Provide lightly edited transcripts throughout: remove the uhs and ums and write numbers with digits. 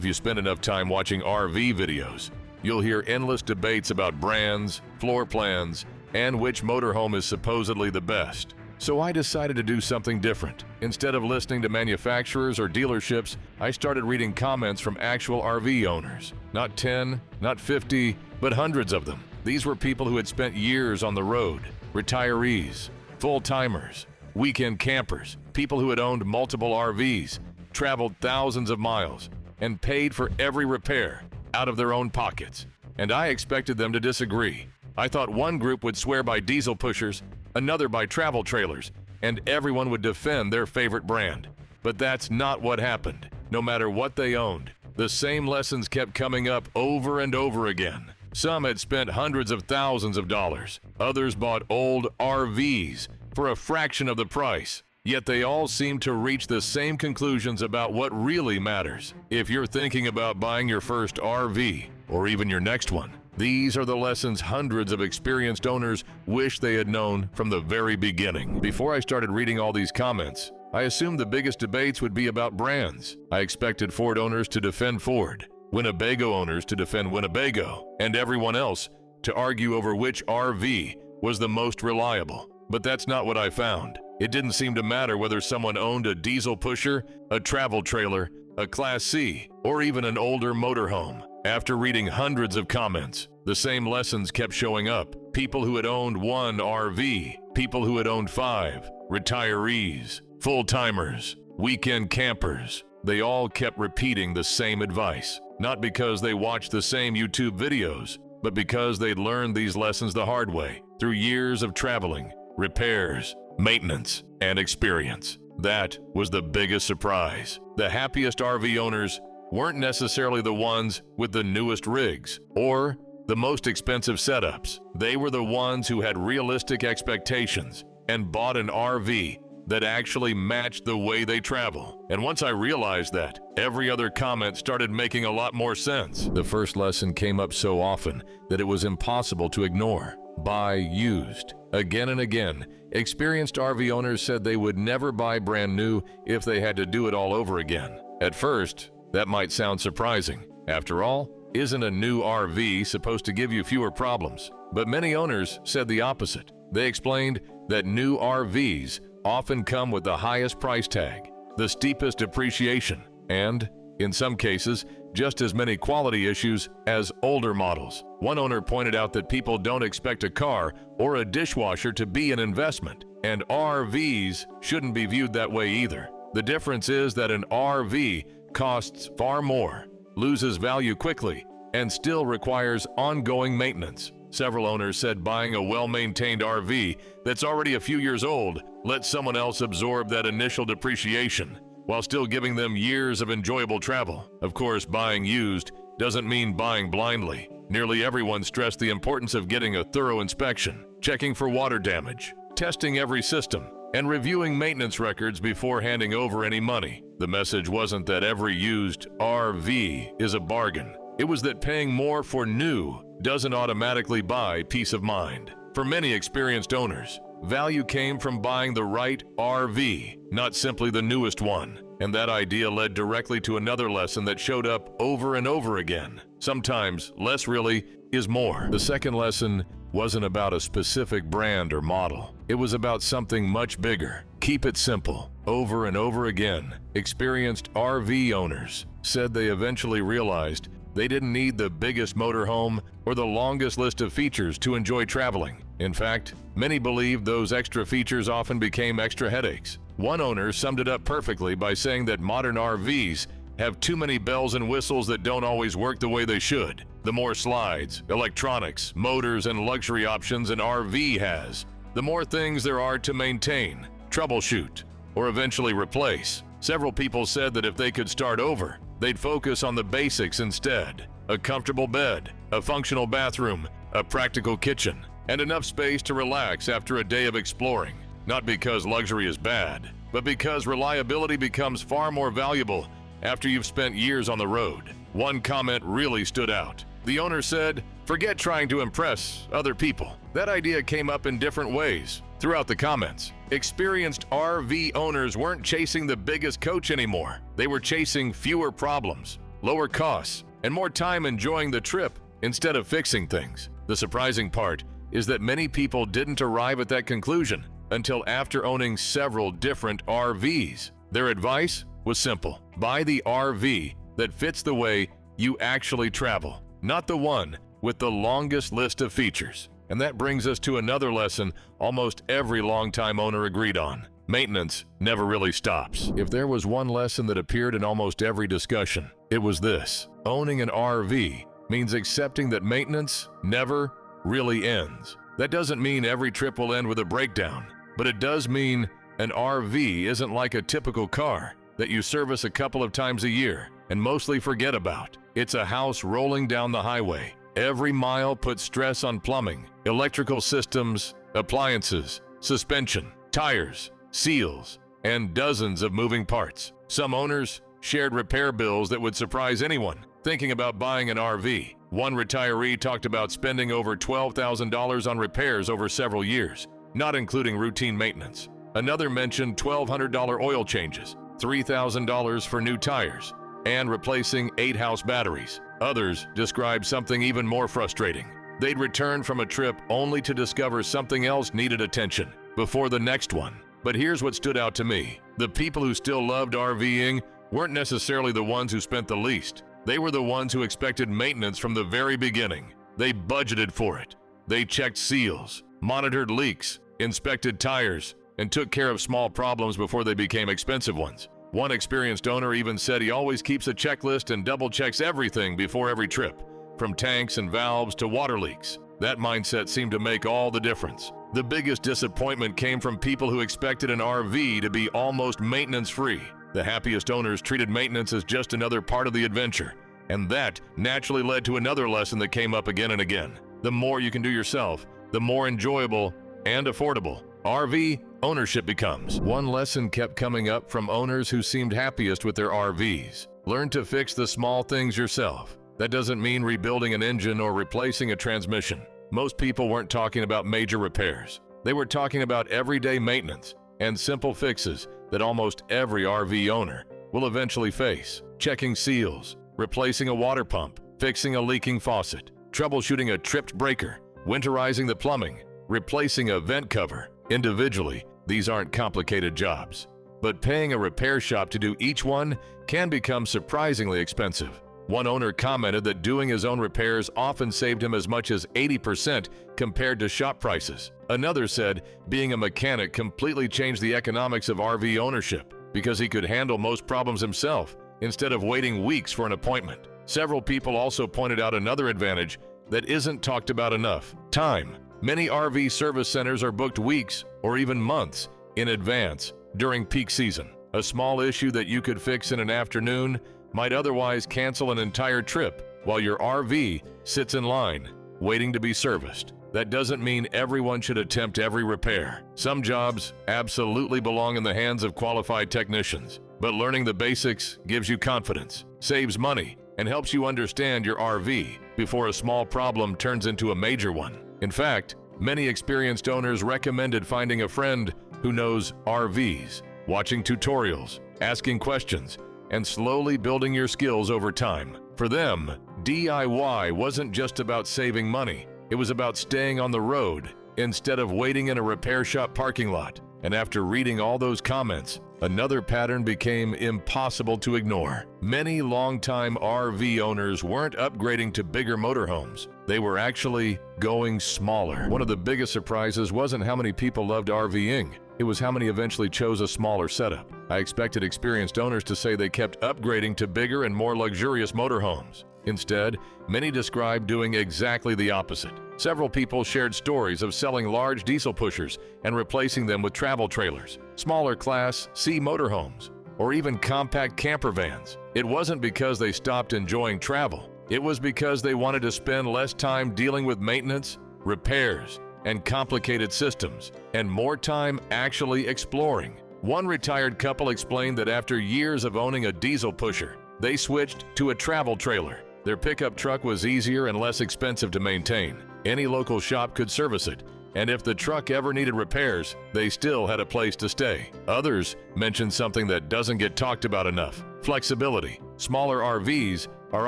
If you spend enough time watching RV videos, you'll hear endless debates about brands, floor plans, and which motorhome is supposedly the best. So I decided to do something different. Instead of listening to manufacturers or dealerships, I started reading comments from actual RV owners. Not 10, not 50, but hundreds of them. These were people who had spent years on the road, retirees, full-timers, weekend campers, people who had owned multiple RVs, traveled thousands of miles, and paid for every repair out of their own pockets. And I expected them to disagree. I thought one group would swear by diesel pushers, another by travel trailers, and everyone would defend their favorite brand. But that's not what happened. No matter what they owned, the same lessons kept coming up over and over again. Some had spent hundreds of thousands of dollars. Others bought old RVs for a fraction of the price. Yet they all seem to reach the same conclusions about what really matters. If you're thinking about buying your first RV, or even your next one, these are the lessons hundreds of experienced owners wish they had known from the very beginning. Before I started reading all these comments, I assumed the biggest debates would be about brands. I expected Ford owners to defend Ford, Winnebago owners to defend Winnebago, and everyone else to argue over which RV was the most reliable. But that's not what I found. It didn't seem to matter whether someone owned a diesel pusher, a travel trailer, a Class C, or even an older motorhome. After reading hundreds of comments, the same lessons kept showing up. People who had owned one RV, people who had owned 5, retirees, full-timers, weekend campers. They all kept repeating the same advice, not because they watched the same YouTube videos, but because they'd learned these lessons the hard way through years of traveling, repairs, maintenance, and experience. That was the biggest surprise. The happiest RV owners weren't necessarily the ones with the newest rigs or the most expensive setups. They were the ones who had realistic expectations and bought an RV that actually matched the way they travel. And once I realized that, every other comment started making a lot more sense. The first lesson came up so often that it was impossible to ignore. Buy used. Again and again, experienced RV owners said they would never buy brand new if they had to do it all over again. At first, that might sound surprising. After all, isn't a new RV supposed to give you fewer problems? But many owners said the opposite. They explained that new RVs often come with the highest price tag, the steepest depreciation, and, in some cases, just as many quality issues as older models. One owner pointed out that people don't expect a car or a dishwasher to be an investment, and RVs shouldn't be viewed that way either. The difference is that an RV costs far more, loses value quickly, and still requires ongoing maintenance. Several owners said buying a well-maintained RV that's already a few years old lets someone else absorb that initial depreciation, while still giving them years of enjoyable travel. Of course, buying used doesn't mean buying blindly. Nearly everyone stressed the importance of getting a thorough inspection, checking for water damage, testing every system, and reviewing maintenance records before handing over any money. The message wasn't that every used RV is a bargain. It was that paying more for new doesn't automatically buy peace of mind. For many experienced owners, value came from buying the right RV, not simply the newest one. And that idea led directly to another lesson that showed up over and over again. Sometimes less really is more. The second lesson wasn't about a specific brand or model. It was about something much bigger. Keep it simple. Over and over again, experienced RV owners said they eventually realized they didn't need the biggest motorhome or the longest list of features to enjoy traveling. In fact, many believed those extra features often became extra headaches. One owner summed it up perfectly by saying that modern RVs have too many bells and whistles that don't always work the way they should. The more slides, electronics, motors, and luxury options an RV has, the more things there are to maintain, troubleshoot, or eventually replace. Several people said that if they could start over, they'd focus on the basics instead. A comfortable bed, a functional bathroom, a practical kitchen, and enough space to relax after a day of exploring. Not because luxury is bad, but because reliability becomes far more valuable after you've spent years on the road. One comment really stood out. The owner said, "Forget trying to impress other people." That idea came up in different ways throughout the comments. Experienced RV owners weren't chasing the biggest coach anymore. They were chasing fewer problems, lower costs, and more time enjoying the trip instead of fixing things. The surprising part is that many people didn't arrive at that conclusion until after owning several different RVs. Their advice was simple: buy the RV that fits the way you actually travel, not the one with the longest list of features. And that brings us to another lesson almost every longtime owner agreed on: maintenance never really stops. If there was one lesson that appeared in almost every discussion, it was this: owning an RV means accepting that maintenance never really ends. That doesn't mean every trip will end with a breakdown, but it does mean an RV isn't like a typical car that you service a couple of times a year and mostly forget about. It's a house rolling down the highway. Every mile puts stress on plumbing, electrical systems, appliances, suspension, tires, seals, and dozens of moving parts. Some owners shared repair bills that would surprise anyone thinking about buying an RV. One retiree talked about spending over $12,000 on repairs over several years, not including routine maintenance. Another mentioned $1,200 oil changes, $3,000 for new tires, and replacing 8 house batteries. Others described something even more frustrating. They'd return from a trip only to discover something else needed attention before the next one. But here's what stood out to me: the people who still loved RVing weren't necessarily the ones who spent the least. They were the ones who expected maintenance from the very beginning. They budgeted for it. They checked seals, monitored leaks, inspected tires, and took care of small problems before they became expensive ones. One experienced owner even said he always keeps a checklist and double-checks everything before every trip, from tanks and valves to water leaks. That mindset seemed to make all the difference. The biggest disappointment came from people who expected an RV to be almost maintenance-free. The happiest owners treated maintenance as just another part of the adventure, and that naturally led to another lesson that came up again and again: the more you can do yourself, the more enjoyable and affordable RV ownership becomes. One lesson kept coming up from owners who seemed happiest with their RVs: learn to fix the small things yourself. That doesn't mean rebuilding an engine or replacing a transmission. Most people weren't talking about major repairs. They were talking about everyday maintenance and simple fixes that almost every RV owner will eventually face: checking seals, replacing a water pump, fixing a leaking faucet, troubleshooting a tripped breaker, winterizing the plumbing, replacing a vent cover. Individually, these aren't complicated jobs, but paying a repair shop to do each one can become surprisingly expensive. One owner commented that doing his own repairs often saved him as much as 80% compared to shop prices. Another said being a mechanic completely changed the economics of RV ownership because he could handle most problems himself instead of waiting weeks for an appointment. Several people also pointed out another advantage that isn't talked about enough: time. Many RV service centers are booked weeks or even months in advance during peak season. A small issue that you could fix in an afternoon might otherwise cancel an entire trip while your RV sits in line waiting to be serviced. That doesn't mean everyone should attempt every repair. Some jobs absolutely belong in the hands of qualified technicians, but learning the basics gives you confidence, saves money, and helps you understand your RV before a small problem turns into a major one. In fact, many experienced owners recommended finding a friend who knows RVs, watching tutorials, asking questions, and slowly building your skills over time. For them, DIY wasn't just about saving money. It was about staying on the road instead of waiting in a repair shop parking lot. And after reading all those comments, another pattern became impossible to ignore. Many longtime RV owners weren't upgrading to bigger motorhomes. They were actually going smaller. One of the biggest surprises wasn't how many people loved RVing. It was how many eventually chose a smaller setup. I expected experienced owners to say they kept upgrading to bigger and more luxurious motorhomes. Instead, many described doing exactly the opposite. Several people shared stories of selling large diesel pushers and replacing them with travel trailers, smaller Class C motorhomes, or even compact camper vans. It wasn't because they stopped enjoying travel. It was because they wanted to spend less time dealing with maintenance, repairs, and complicated systems, and more time actually exploring. One retired couple explained that after years of owning a diesel pusher, they switched to a travel trailer. Their pickup truck was easier and less expensive to maintain. Any local shop could service it, and if the truck ever needed repairs, they still had a place to stay. Others mentioned something that doesn't get talked about enough: flexibility. Smaller RVs are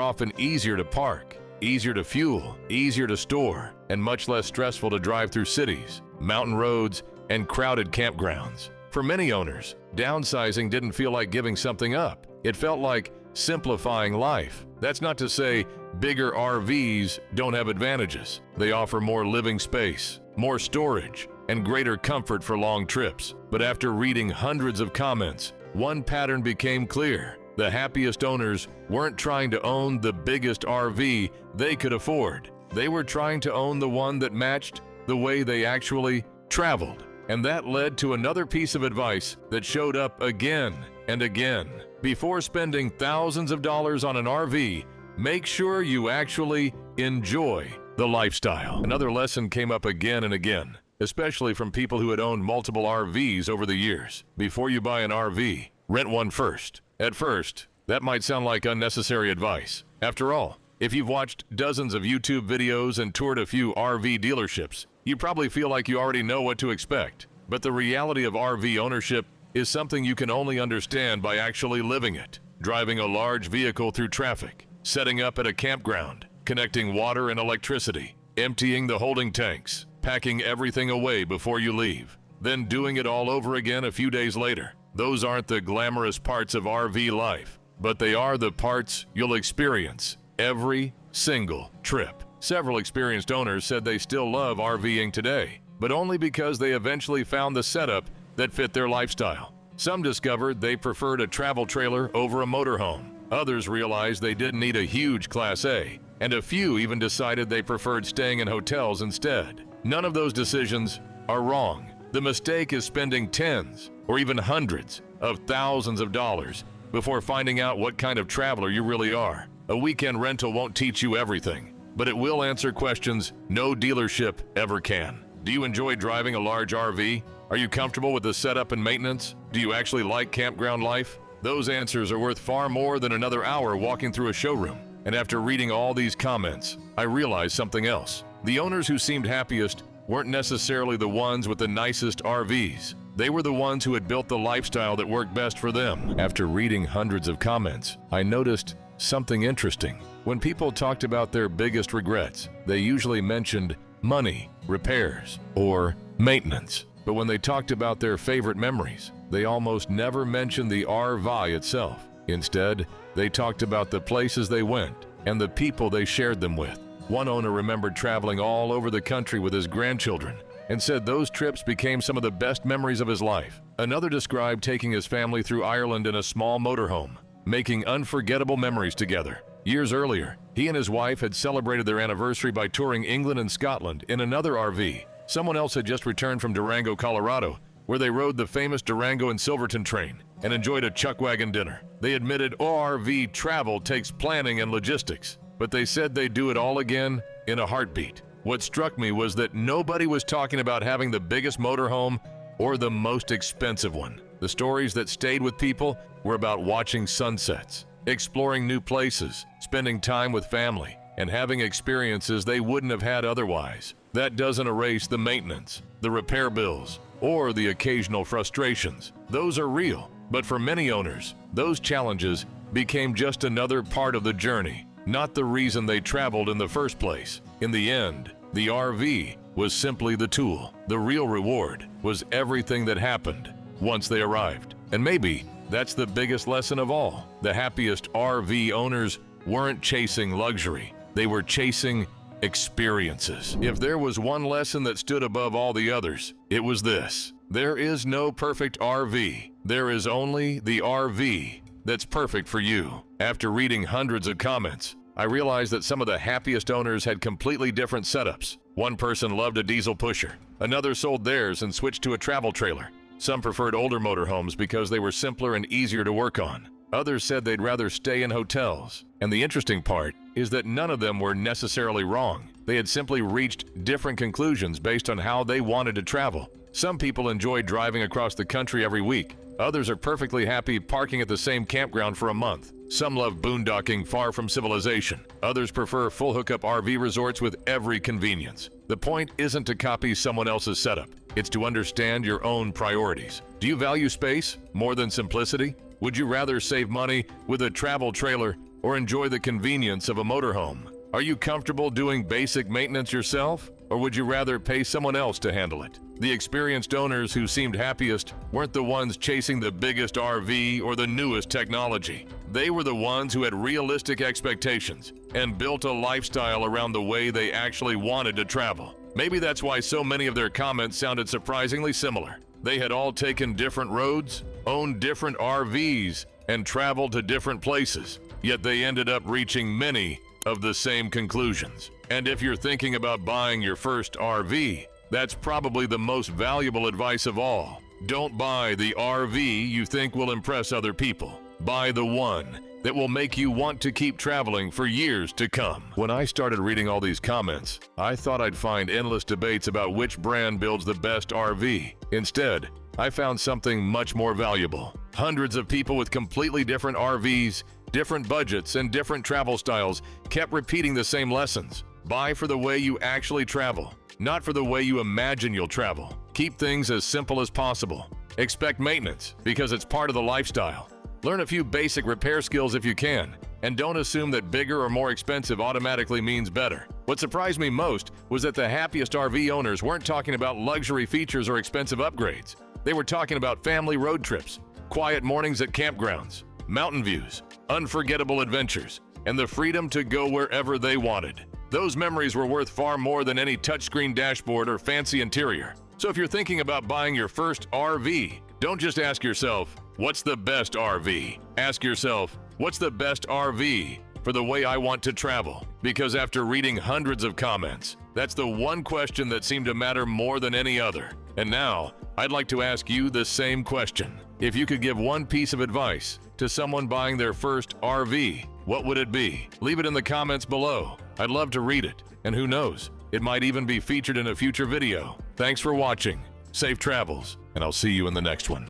often easier to park, easier to fuel, easier to store, and much less stressful to drive through cities, mountain roads, and crowded campgrounds. For many owners, downsizing didn't feel like giving something up. It felt like simplifying life. That's not to say bigger RVs don't have advantages. They offer more living space, more storage, and greater comfort for long trips. But after reading hundreds of comments, one pattern became clear. The happiest owners weren't trying to own the biggest RV they could afford. They were trying to own the one that matched the way they actually traveled. And that led to another piece of advice that showed up again and again. Before spending thousands of dollars on an RV, make sure you actually enjoy the lifestyle. Another lesson came up again and again, especially from people who had owned multiple RVs over the years. Before you buy an RV, rent one first. At first, that might sound like unnecessary advice. After all, if you've watched dozens of YouTube videos and toured a few RV dealerships, you probably feel like you already know what to expect. But the reality of RV ownership is something you can only understand by actually living it. Driving a large vehicle through traffic, setting up at a campground, connecting water and electricity, emptying the holding tanks, packing everything away before you leave, then doing it all over again a few days later. Those aren't the glamorous parts of RV life, but they are the parts you'll experience every single trip. Several experienced owners said they still love RVing today, but only because they eventually found the setup that fit their lifestyle. Some discovered they preferred a travel trailer over a motorhome. Others realized they didn't need a huge Class A, and a few even decided they preferred staying in hotels instead. None of those decisions are wrong. The mistake is spending tens or even hundreds of thousands of dollars before finding out what kind of traveler you really are. A weekend rental won't teach you everything, but it will answer questions no dealership ever can. Do you enjoy driving a large RV? Are you comfortable with the setup and maintenance? Do you actually like campground life? Those answers are worth far more than another hour walking through a showroom. And after reading all these comments, I realized something else. The owners who seemed happiest weren't necessarily the ones with the nicest RVs. They were the ones who had built the lifestyle that worked best for them. After reading hundreds of comments, I noticed something interesting. When people talked about their biggest regrets, they usually mentioned money, repairs, or maintenance. But when they talked about their favorite memories, they almost never mentioned the RV itself. Instead, they talked about the places they went and the people they shared them with. One owner remembered traveling all over the country with his grandchildren and said those trips became some of the best memories of his life. Another described taking his family through Ireland in a small motorhome, making unforgettable memories together. Years earlier, he and his wife had celebrated their anniversary by touring England and Scotland in another RV. Someone else had just returned from Durango, Colorado, where they rode the famous Durango and Silverton train and enjoyed a chuckwagon dinner. They admitted ORV travel takes planning and logistics, but they said they'd do it all again in a heartbeat. What struck me was that nobody was talking about having the biggest motorhome or the most expensive one. The stories that stayed with people were about watching sunsets, exploring new places, spending time with family, and having experiences they wouldn't have had otherwise. That doesn't erase the maintenance, the repair bills, or the occasional frustrations. Those are real, but for many owners, those challenges became just another part of the journey, not the reason they traveled in the first place. In the end, the RV was simply the tool. The real reward was everything that happened once they arrived. And maybe that's the biggest lesson of all. The happiest RV owners weren't chasing luxury. They were chasing experiences. If there was one lesson that stood above all the others, it was this: there is no perfect RV. There is only the RV that's perfect for you. After reading hundreds of comments, I realized that some of the happiest owners had completely different setups. One person loved a diesel pusher. Another sold theirs and switched to a travel trailer. Some preferred older motorhomes because they were simpler and easier to work on. Others said they'd rather stay in hotels. And the interesting part is that none of them were necessarily wrong. They had simply reached different conclusions based on how they wanted to travel. Some people enjoy driving across the country every week. Others are perfectly happy parking at the same campground for a month. Some love boondocking far from civilization. Others prefer full hookup RV resorts with every convenience. The point isn't to copy someone else's setup. It's to understand your own priorities. Do you value space more than simplicity? Would you rather save money with a travel trailer or enjoy the convenience of a motorhome? Are you comfortable doing basic maintenance yourself, or would you rather pay someone else to handle it? The experienced owners who seemed happiest weren't the ones chasing the biggest RV or the newest technology. They were the ones who had realistic expectations and built a lifestyle around the way they actually wanted to travel. Maybe that's why so many of their comments sounded surprisingly similar. They had all taken different roads, owned different RVs, and traveled to different places, yet they ended up reaching many of the same conclusions. And if you're thinking about buying your first RV, that's probably the most valuable advice of all. Don't buy the RV you think will impress other people. Buy the one that will make you want to keep traveling for years to come. When I started reading all these comments, I thought I'd find endless debates about which brand builds the best RV. Instead, I found something much more valuable. Hundreds of people with completely different RVs, different budgets, and different travel styles kept repeating the same lessons. Buy for the way you actually travel, not for the way you imagine you'll travel. Keep things as simple as possible. Expect maintenance because it's part of the lifestyle. Learn a few basic repair skills if you can, and don't assume that bigger or more expensive automatically means better. What surprised me most was that the happiest RV owners weren't talking about luxury features or expensive upgrades. They were talking about family road trips, quiet mornings at campgrounds, mountain views, unforgettable adventures, and the freedom to go wherever they wanted. Those memories were worth far more than any touchscreen dashboard or fancy interior. So if you're thinking about buying your first RV, don't just ask yourself, what's the best RV? Ask yourself, what's the best RV for the way I want to travel? Because after reading hundreds of comments, that's the one question that seemed to matter more than any other. And now, I'd like to ask you the same question. If you could give one piece of advice to someone buying their first RV, what would it be? Leave it in the comments below. I'd love to read it, and who knows, it might even be featured in a future video. Thanks for watching. Safe travels, and I'll see you in the next one.